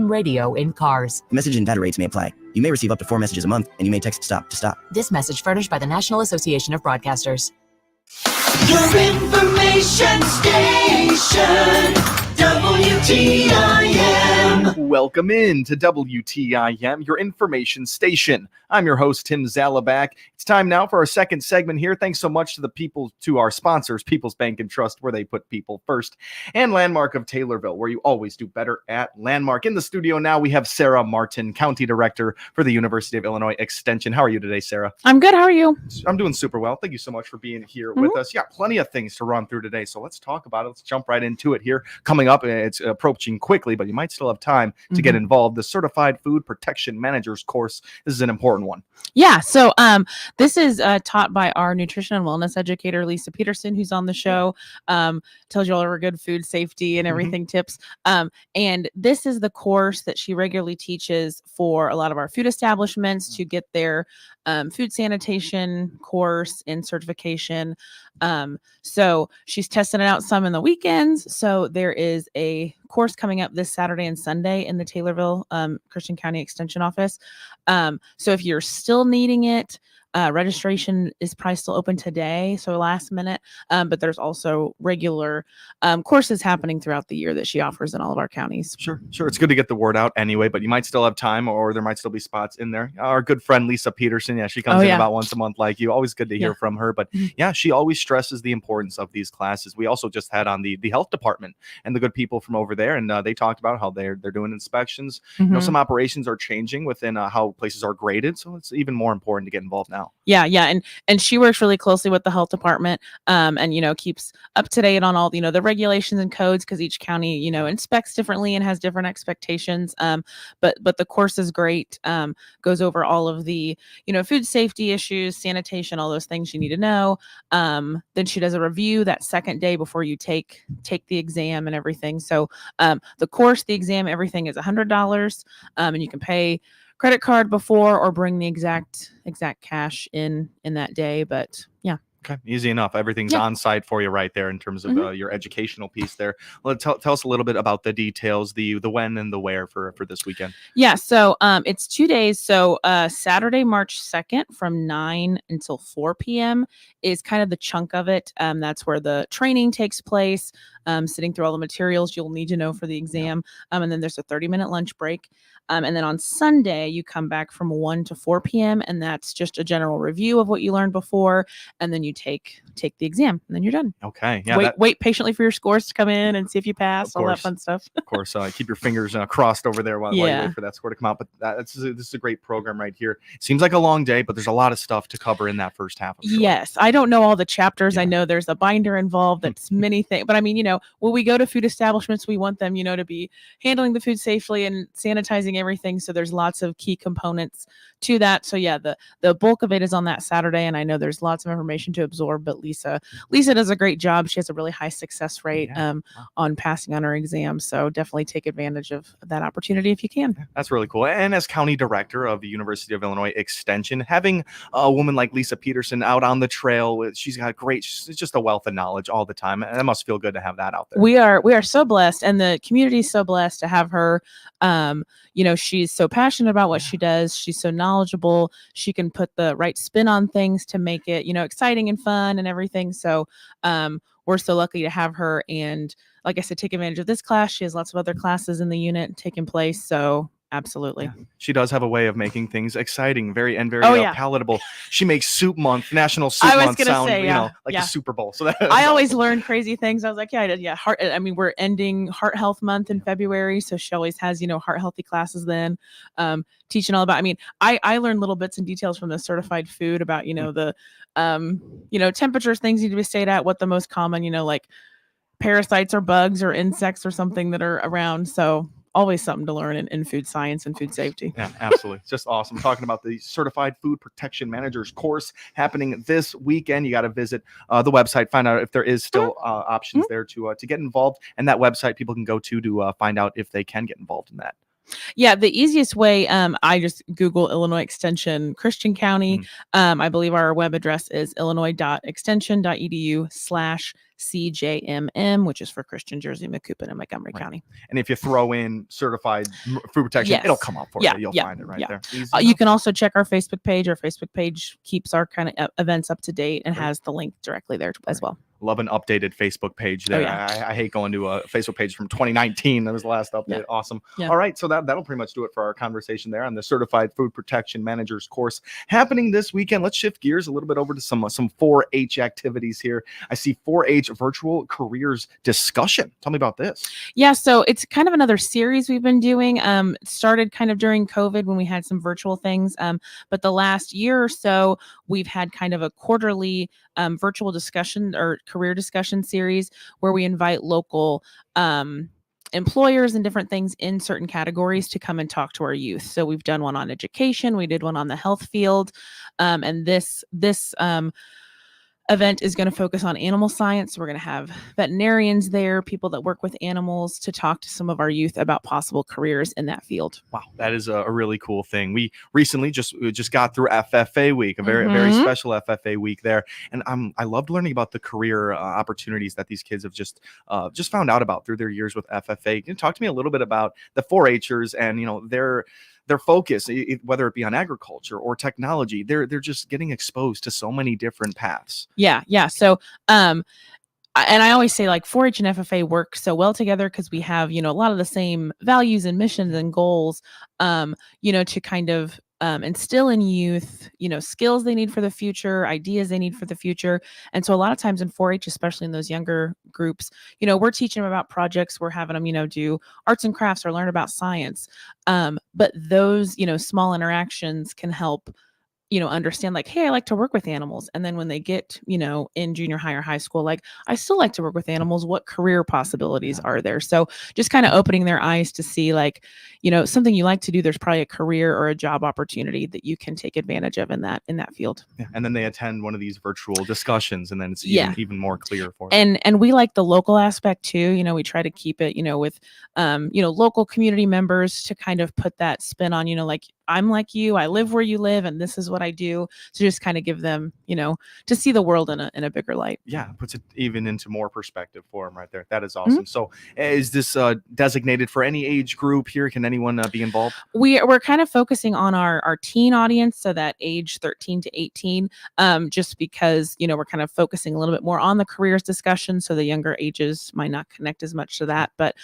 radio in cars. Message and data rates may apply. You may receive up to 4 messages a month, and you may text STOP to stop. This message furnished by the National Association of Broadcasters. Your information station, WTIM. Welcome in to WTIM, your information station. I'm your host, Tim Zalabak. It's time now for our second segment here. Thanks so much to our sponsors, People's Bank and Trust, where they put people first, and Landmark of Taylorville, where you always do better at Landmark. In the studio now, we have Sarah Martin, County Director for the University of Illinois Extension. How are you today, Sarah? I'm good. How are you? I'm doing super well. Thank you so much for being here with us. Yeah, plenty of things to run through today, so let's talk about it. Let's jump right into it here. Coming up, it's approaching quickly, but you might still have time to get involved. The Certified Food Protection Managers course. This is an important one. Yeah. So this is taught by our nutrition and wellness educator, Lisa Peterson, who's on the show. Tells you all our good food safety and everything tips. And this is the course that she regularly teaches for a lot of our food establishments to get their food sanitation course and certification. So she's testing it out some in the weekends. So there is a course coming up this Saturday and Sunday in the Taylorville Christian County Extension office. So if you're still needing it, registration is probably still open today, so last minute, but there's also regular courses happening throughout the year that she offers in all of our counties. Sure. It's good to get the word out anyway, but you might still have time, or there might still be spots in there. Our good friend Lisa Peterson, she comes in about once a month like you. Always good to hear from her, but she always stresses the importance of these classes. We also just had on the health department and the good people from over there, and they talked about how they're doing inspections. You know, some operations are changing within how places are graded, so it's even more important to get involved now. Yeah. And she works really closely with the health department, and, keeps up to date on all, the regulations and codes, because each county, inspects differently and has different expectations. But the course is great. Goes over all of the, food safety issues, sanitation, all those things you need to know. Then she does a review that second day before you take the exam and everything. So the course, the exam, everything is $100, and you can pay credit card before or bring the exact cash in that day. But yeah. Okay, easy enough. Everything's on site for you right there in terms of your educational piece there. Well, tell us a little bit about the details, the when and the where for this weekend. Yeah, so it's 2 days. So Saturday, March 2nd from 9 until 4 p.m. is kind of the chunk of it. That's where the training takes place, sitting through all the materials you'll need to know for the exam. And then there's a 30-minute lunch break. And then on Sunday, you come back from 1 to 4 p.m. and that's just a general review of what you learned before. And then you take the exam and then you're done. Okay. Yeah. Wait patiently for your scores to come in and see if you pass, all that fun stuff. Of course. Keep your fingers crossed over there while you wait for that score to come out. But this is a great program right here. Seems like a long day, but there's a lot of stuff to cover in that first half. Yes. I don't know all the chapters. I know there's a binder involved. That's many things. But I mean, when we go to food establishments, we want them, to be handling the food safely and sanitizing everything. So there's lots of key components to that. So yeah, the bulk of it is on that Saturday, and I know there's lots of information to absorb, but Lisa does a great job. She has a really high success rate on passing on her exam. So definitely take advantage of that opportunity if you can. That's really cool. And as county director of the University of Illinois Extension, having a woman like Lisa Peterson out on the trail, she's just a wealth of knowledge all the time. And it must feel good to have that out there. We are so blessed, and the community is so blessed to have her. She's so passionate about what she does. She's so knowledgeable. She can put the right spin on things to make it, exciting and fun and everything. So we're so lucky to have her. And like I said, take advantage of this class. She has lots of other classes in the unit taking place. So absolutely. Yeah. She does have a way of making things exciting, very palatable. She makes Soup Month, National Soup Month sound, like the Super Bowl. So I always learn crazy things. I was like, we're ending Heart Health Month in February, so she always has, heart healthy classes then, teaching all about. I learned little bits and details from the certified food about, the temperatures, things need to be stayed at, what the most common, like parasites or bugs or insects or something that are around. So always something to learn in food science and food safety. Yeah, absolutely. It's just awesome. Talking about the Certified Food Protection Managers course happening this weekend. You got to visit the website, find out if there is still options there to get involved. And that website people can go to find out if they can get involved in that. Yeah, the easiest way, I just Google Illinois Extension Christian County. I believe our web address is illinois.extension.edu/CJMM, which is for Christian, Jersey, Macoupin, and Montgomery County. And if you throw in certified food protection, it'll come up for you. You'll find it right there. Easy You can also check our Facebook page. Our Facebook page keeps our kind of events up to date and has the link directly there as well. Love an updated Facebook page there. I hate going to a Facebook page from 2019. That was the last update. Awesome. All right. So that'll pretty much do it for our conversation there on the Certified Food Protection Manager's course happening this weekend. Let's shift gears a little bit over to some 4-H activities here. I see 4-H virtual careers discussion. Tell me about this. Yeah. So it's kind of another series we've been doing. It started kind of during COVID when we had some virtual things. But the last year or so, we've had kind of a quarterly virtual discussion or career discussion series where we invite local employers and different things in certain categories to come and talk to our youth. So we've done one on education, we did one on the health field, and this event is going to focus on animal science. We're going to have veterinarians there, people that work with animals, to talk to some of our youth about possible careers in that field. Wow, that is a really cool thing. We recently just got through FFA week, a very special FFA week there, and I loved learning about the career opportunities that these kids have just found out about through their years with FFA. Can you talk to me a little bit about the 4-Hers and their focus, whether it be on agriculture or technology? They're just getting exposed to so many different paths. Yeah. So, and I always say, like, 4-H and FFA work so well together because we have, a lot of the same values and missions and goals, to kind of instill in youth, skills they need for the future, ideas they need for the future. And so a lot of times in 4-H, especially in those younger groups, we're teaching them about projects. We're having them, do arts and crafts or learn about science. But those, small interactions can help understand, like, hey, I like to work with animals. And then when they get, in junior high or high school, like, I still like to work with animals. What career possibilities are there? So just kind of opening their eyes to see, like, something you like to do, there's probably a career or a job opportunity that you can take advantage of in that field. Yeah. And then they attend one of these virtual discussions, and then it's even more clear for them. And we like the local aspect too. We try to keep it, with, local community members to kind of put that spin on, like, I'm like you, I live where you live, and this is what I do. So just kind of give them, to see the world in a bigger light. Yeah, puts it even into more perspective for them right there. That is awesome. So is this designated for any age group here? Can anyone be involved? We're kind of focusing on our teen audience, so that age 13 to 18, just because, we're kind of focusing a little bit more on the careers discussion. So the younger ages might not connect as much to that. But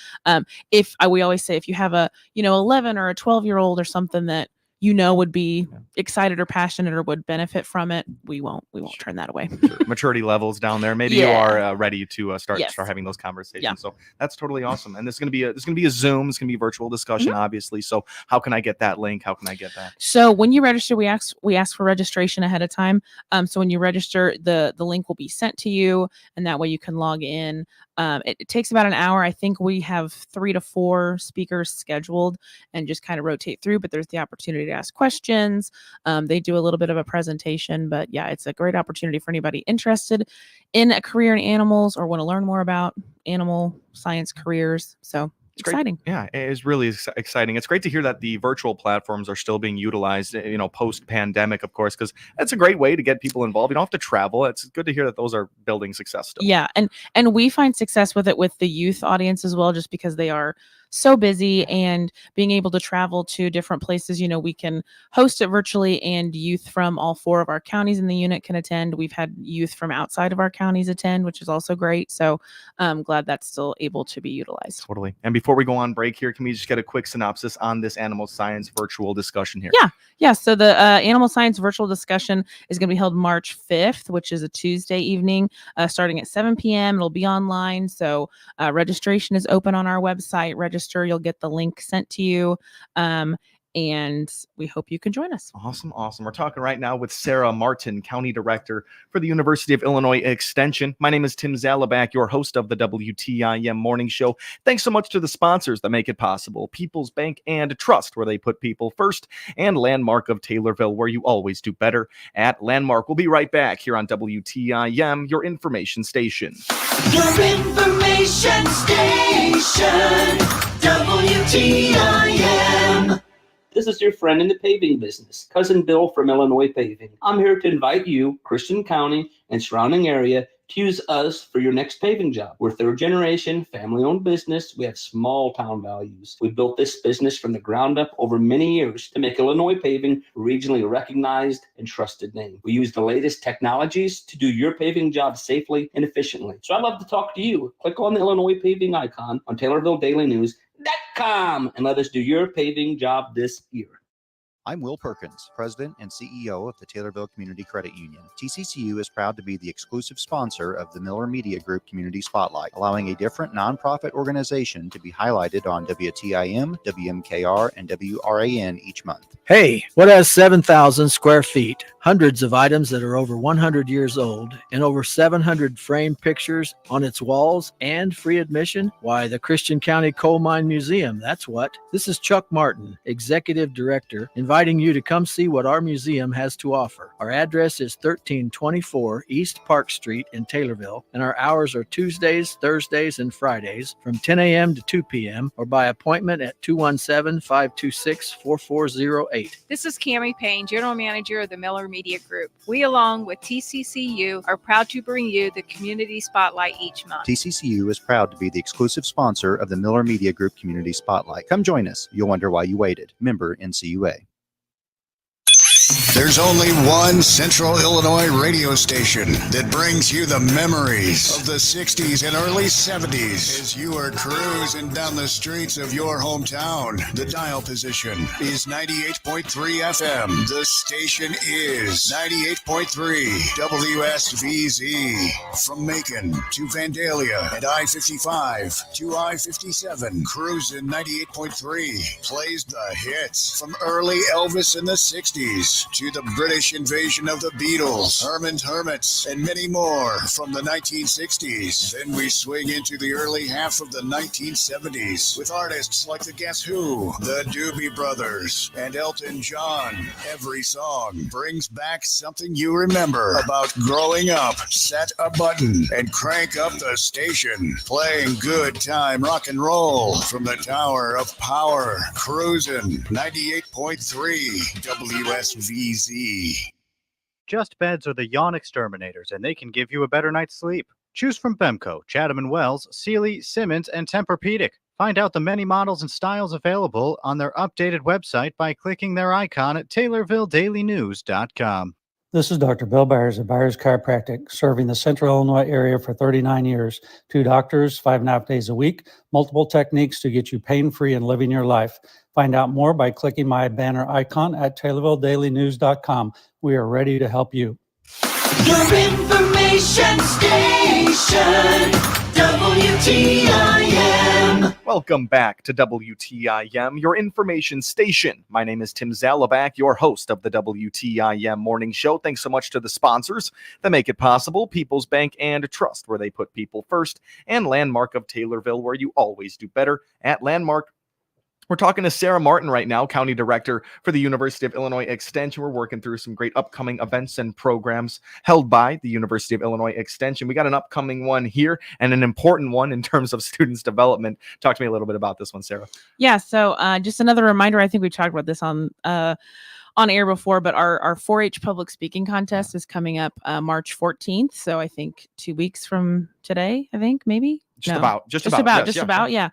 we always say, if you have a, 11 or a 12-year-old or something that would be excited or passionate or would benefit from it, we won't turn that away. Maturity levels down there. Maybe you are ready to start having those conversations. Yeah. So that's totally awesome. And this is going to be a Zoom. It's going to be a virtual discussion, obviously. So how can I get that link? How can I get that? So when you register, we ask for registration ahead of time. So when you register, the link will be sent to you, and that way you can log in. It takes about an hour. I think we have 3 to 4 speakers scheduled and just kind of rotate through, but there's the opportunity to ask questions. They do a little bit of a presentation, but yeah, it's a great opportunity for anybody interested in a career in animals or want to learn more about animal science careers. So exciting. Great. Yeah, it is really exciting. It's great to hear that the virtual platforms are still being utilized, post-pandemic, of course, because that's a great way to get people involved. You don't have to travel. It's good to hear that those are building success still. Yeah, and we find success with it with the youth audience as well, just because they are so busy, and being able to travel to different places, we can host it virtually, and youth from all 4 of our counties in the unit can attend. We've had youth from outside of our counties attend, which is also great. So I'm glad that's still able to be utilized. Totally. And before we go on break here, can we just get a quick synopsis on this animal science virtual discussion here? Yeah. So the animal science virtual discussion is going to be held March 5th, which is a Tuesday evening, starting at 7 p.m. It'll be online. So registration is open on our website. You'll get the link sent to you. And we hope you can join us. Awesome. We're talking right now with Sarah Martin, County Director for the University of Illinois Extension. My name is Tim Zalabak, your host of the WTIM Morning Show. Thanks so much to the sponsors that make it possible: People's Bank and Trust, where they put people first, and Landmark of Taylorville, where you always do better at Landmark. We'll be right back here on WTIM, your information station. Your information station, WTIM. is your friend in the paving business, Cousin Bill from Illinois Paving. I'm here to invite you, Christian County and surrounding area, to use us for your next paving job. We're third generation, family owned business. We have small town values. We built this business from the ground up over many years to make Illinois Paving a regionally recognized and trusted name. We use the latest technologies to do your paving job safely and efficiently. So I'd love to talk to you. Click on the Illinois Paving icon on TaylorvilleDailyNews.com and let us do your paving job this year. I'm Will Perkins, President and CEO of the Taylorville Community Credit Union. TCCU is proud to be the exclusive sponsor of the Miller Media Group Community Spotlight, allowing a different nonprofit organization to be highlighted on WTIM, WMKR, and WRAN each month. Hey, what has 7,000 square feet, hundreds of items that are over 100 years old, and over 700 framed pictures on its walls and free admission? Why, the Christian County Coal Mine Museum, that's what. This is Chuck Martin, Executive Director, inviting you to come see what our museum has to offer. Our address is 1324 East Park Street in Taylorville, and our hours are Tuesdays, Thursdays, and Fridays from 10 a.m. to 2 p.m. or by appointment at 217-526-4408. This is Cammie Payne, General Manager of the Miller Media Group. We, along with TCCU, are proud to bring you the Community Spotlight each month. TCCU is proud to be the exclusive sponsor of the Miller Media Group Community Spotlight. Come join us. You'll wonder why you waited. Member NCUA. There's only one Central Illinois radio station that brings you the memories of the 60s and early 70s as you are cruising down the streets of your hometown. The dial position is 98.3 FM. The station is 98.3 WSVZ. From Macon to Vandalia and I-55 to I-57, cruising 98.3 plays the hits from early Elvis in the 60s to the British invasion of the Beatles, Herman's Hermits, and many more from the 1960s. Then we swing into the early half of the 1970s with artists like the Guess Who, the Doobie Brothers, and Elton John. Every song brings back something you remember about growing up. Set a button and crank up the station, playing good time rock and roll from the Tower of Power, cruising 98.3 WSVZ. Just Beds are the yawn exterminators, and they can give you a better night's sleep. Choose from Bemco, Chatham & Wells, Sealy, Simmons, and Tempur-Pedic. Find out the many models and styles available on their updated website by clicking their icon at TaylorvilleDailyNews.com. This is Dr. Bill Byers of Byers Chiropractic, serving the Central Illinois area for 39 years. 2 doctors, 5.5 days a week, multiple techniques to get you pain-free and living your life. Find out more by clicking my banner icon at TaylorvilleDailyNews.com. We are ready to help you. Your information station, WTIM. Welcome back to WTIM, your information station. My name is Tim Zalabak, your host of the WTIM Morning Show. Thanks so much to the sponsors that make it possible: People's Bank and Trust, where they put people first, and Landmark of Taylorville, where you always do better at Landmark. We're talking to Sarah Martin right now, County Director for the University of Illinois Extension. We're working through some great upcoming events and programs held by the University of Illinois Extension. We got an upcoming one here and an important one in terms of students' development. Talk to me a little bit about this one, Sarah. Yeah, so just another reminder, I think we talked about this on air before, but our 4-H public speaking contest is coming up March 14th. So I think 2 weeks from today, maybe. Just about. Yeah.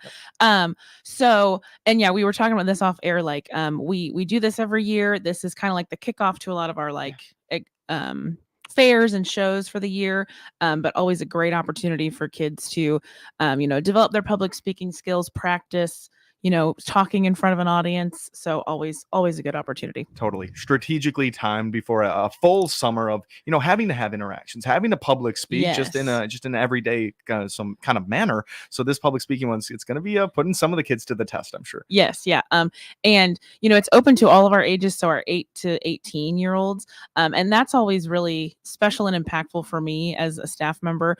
So, and yeah, we were talking about this off air. Like, we do this every year. This is kind of like the kickoff to a lot of our fairs and shows for the year. But always a great opportunity for kids to, develop their public speaking skills, practice, talking in front of an audience. So always a good opportunity. Totally. Strategically timed before a full summer of, having to have interactions, having to public speak. Yes. just in an everyday some kind of manner. So this public speaking one's, it's going to be putting some of the kids to the test, I'm sure. Yes. Yeah. And it's open to all of our ages. So our 8 to 18 year olds. And that's always really special and impactful for me as a staff member,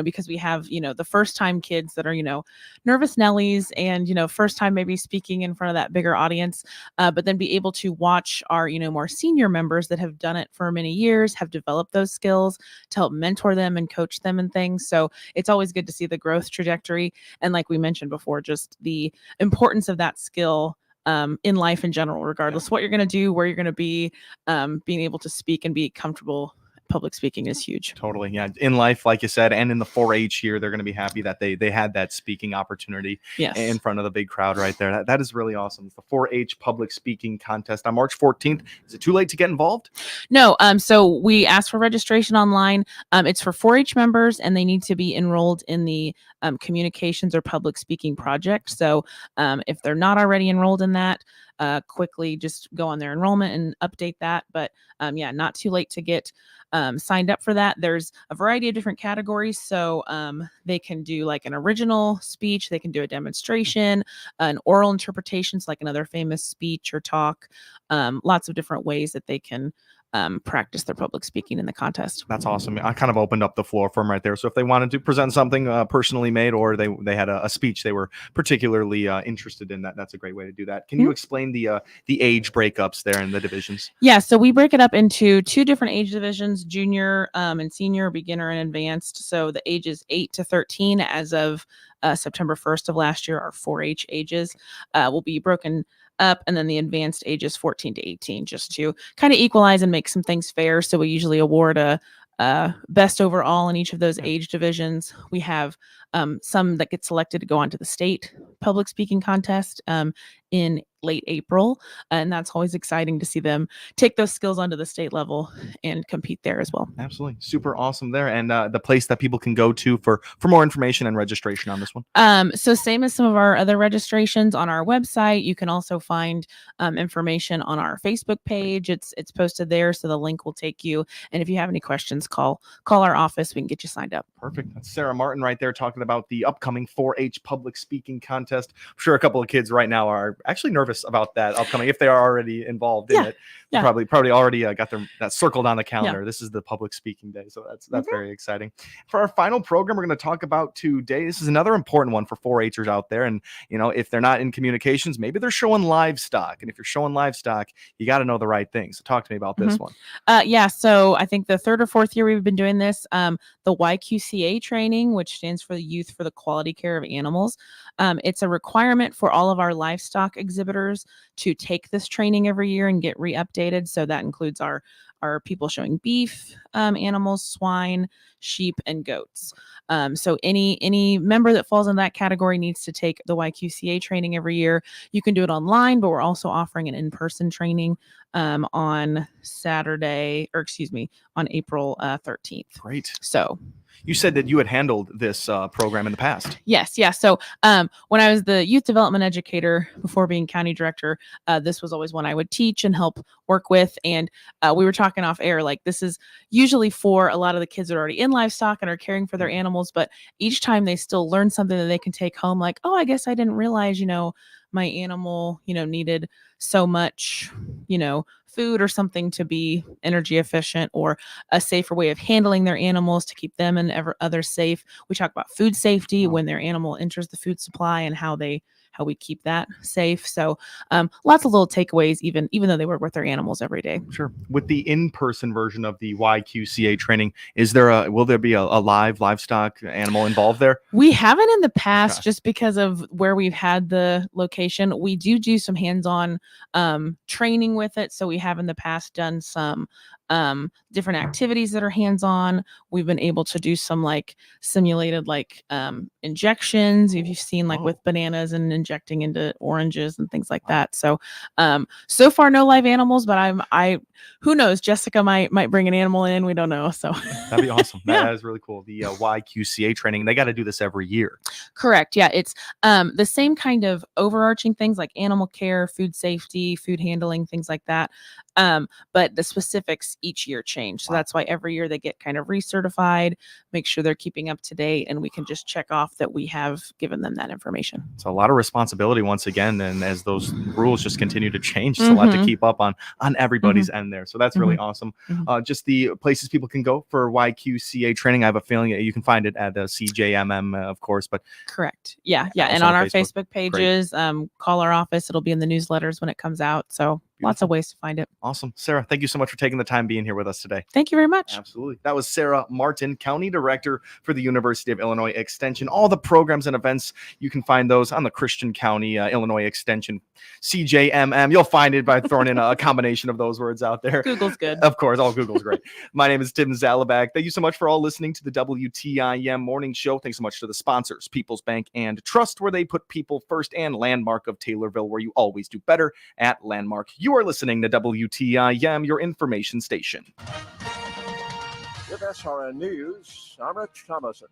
because we have, the first time kids that are, nervous Nellies and, first time maybe speaking in front of that bigger audience, but then be able to watch our, more senior members that have done it for many years, have developed those skills to help mentor them and coach them and things. So it's always good to see the growth trajectory. And like we mentioned before, just the importance of that skill in life in general, regardless of what you're going to do, where you're going to be, being able to speak and be comfortable. Public speaking is huge. Totally. Yeah. In life, like you said, and in the 4-H year, they're going to be happy that they had that speaking opportunity in front of the big crowd right there. That is really awesome. It's the 4-H public speaking contest on March 14th. Is it too late to get involved? No. So we asked for registration online. It's for 4-H members, and they need to be enrolled in the communications or public speaking project. So if they're not already enrolled in that, quickly just go on their enrollment and update that. But not too late to get signed up for that. There's a variety of different categories. So they can do like an original speech, they can do a demonstration, an oral interpretations, like another famous speech or talk, lots of different ways that they can practice their public speaking in the contest. That's awesome. I kind of opened up the floor for them right there. So if they wanted to present something personally made, or they had a speech they were particularly interested in, that's a great way to do that. Can you explain the age breakups there in the divisions? Yeah, so we break it up into 2 different age divisions, junior and senior, beginner and advanced. So the ages 8 to 13 as of September 1st of last year, our 4-H ages will be broken up, and then the advanced ages 14 to 18, just to kind of equalize and make some things fair. So we usually award a best overall in each of those age divisions. We have some that get selected to go on to the state public speaking contest in late April, and that's always exciting to see them take those skills onto the state level and compete there as well. Absolutely. Super awesome there. And the place that people can go to for more information and registration on this one? So same as some of our other registrations on our website, you can also find information on our Facebook page. It's posted there, so the link will take you. And if you have any questions, call our office. We can get you signed up. Perfect. That's Sarah Martin right there talking about the upcoming 4-H public speaking contest. I'm sure a couple of kids right now are actually nervous about that upcoming, if they are already involved in it. Yeah. Probably already got that circled on the calendar. This is the public speaking day, so that's very exciting. For our final program, we're going to talk about today. This is another important one for 4-Hers out there, and if they're not in communications, maybe they're showing livestock, and if you're showing livestock, you got to know the right things. So talk to me about this one. So I think the 3rd or 4th year we've been doing this, the YQCA training, which stands for the Youth for the Quality Care of Animals. It's a requirement for all of our livestock exhibitors to take this training every year and get re-updated. So that includes our people showing beef animals, swine, sheep, and goats. So any member that falls in that category needs to take the YQCA training every year. You can do it online, but we're also offering an in-person training on on April 13th. Great. So you said that you had handled this program in the past. Yes. Yeah. So when I was the youth development educator before being county director, this was always one I would teach and help work with. And we were talking off air, like this is usually for a lot of the kids that are already in livestock and are caring for their animals. But each time they still learn something that they can take home, like, oh, I guess I didn't realize, my animal, needed so much, food or something to be energy efficient, or a safer way of handling their animals to keep them and others safe. We talk about food safety when their animal enters the food supply and how we keep that safe. So lots of little takeaways, even though they work with their animals every day. Sure. With the in-person version of the YQCA training, will there be a live livestock animal involved there? We haven't in the past, just because of where we've had the location. We do some hands-on training with it. So we have in the past done some different activities that are hands-on. We've been able to do some simulated injections, if you've seen with bananas and injecting into oranges and things like that. So so far no live animals, but who knows, Jessica might bring an animal in, we don't know. So that'd be awesome. That is really cool. The YQCA training, they got to do this every year. Correct. Yeah, it's the same kind of overarching things like animal care, food safety, food handling, things like that. But the specifics each year change. So that's why every year they get kind of recertified, make sure they're keeping up to date, and we can just check off that we have given them that information. It's a lot of responsibility once again, and as those rules just continue to change, it's a lot to keep up on everybody's end there. So that's really awesome. Just the places people can go for YQCA training, I have a feeling you can find it at the CJMM, of course, but correct. Yeah. And on our Facebook pages, call our office. It'll be in the newsletters when it comes out. So Lots of ways to find it. Awesome. Sarah, thank you so much for taking the time being here with us today. Thank you very much. Absolutely. That was Sarah Martin, County Director for the University of Illinois Extension. All the programs and events, you can find those on the Christian County Illinois Extension, CJMM. You'll find it by throwing in a combination of those words out there. Google's good. Of course, all Google's great. My name is Tim Zalabak. Thank you so much for all listening to the WTIM Morning Show. Thanks so much to the sponsors, People's Bank and Trust, where they put people first, and Landmark of Taylorville, where you always do better at Landmark. You are listening to WTIM, your information station. With SRN News, I'm Rich Thomason.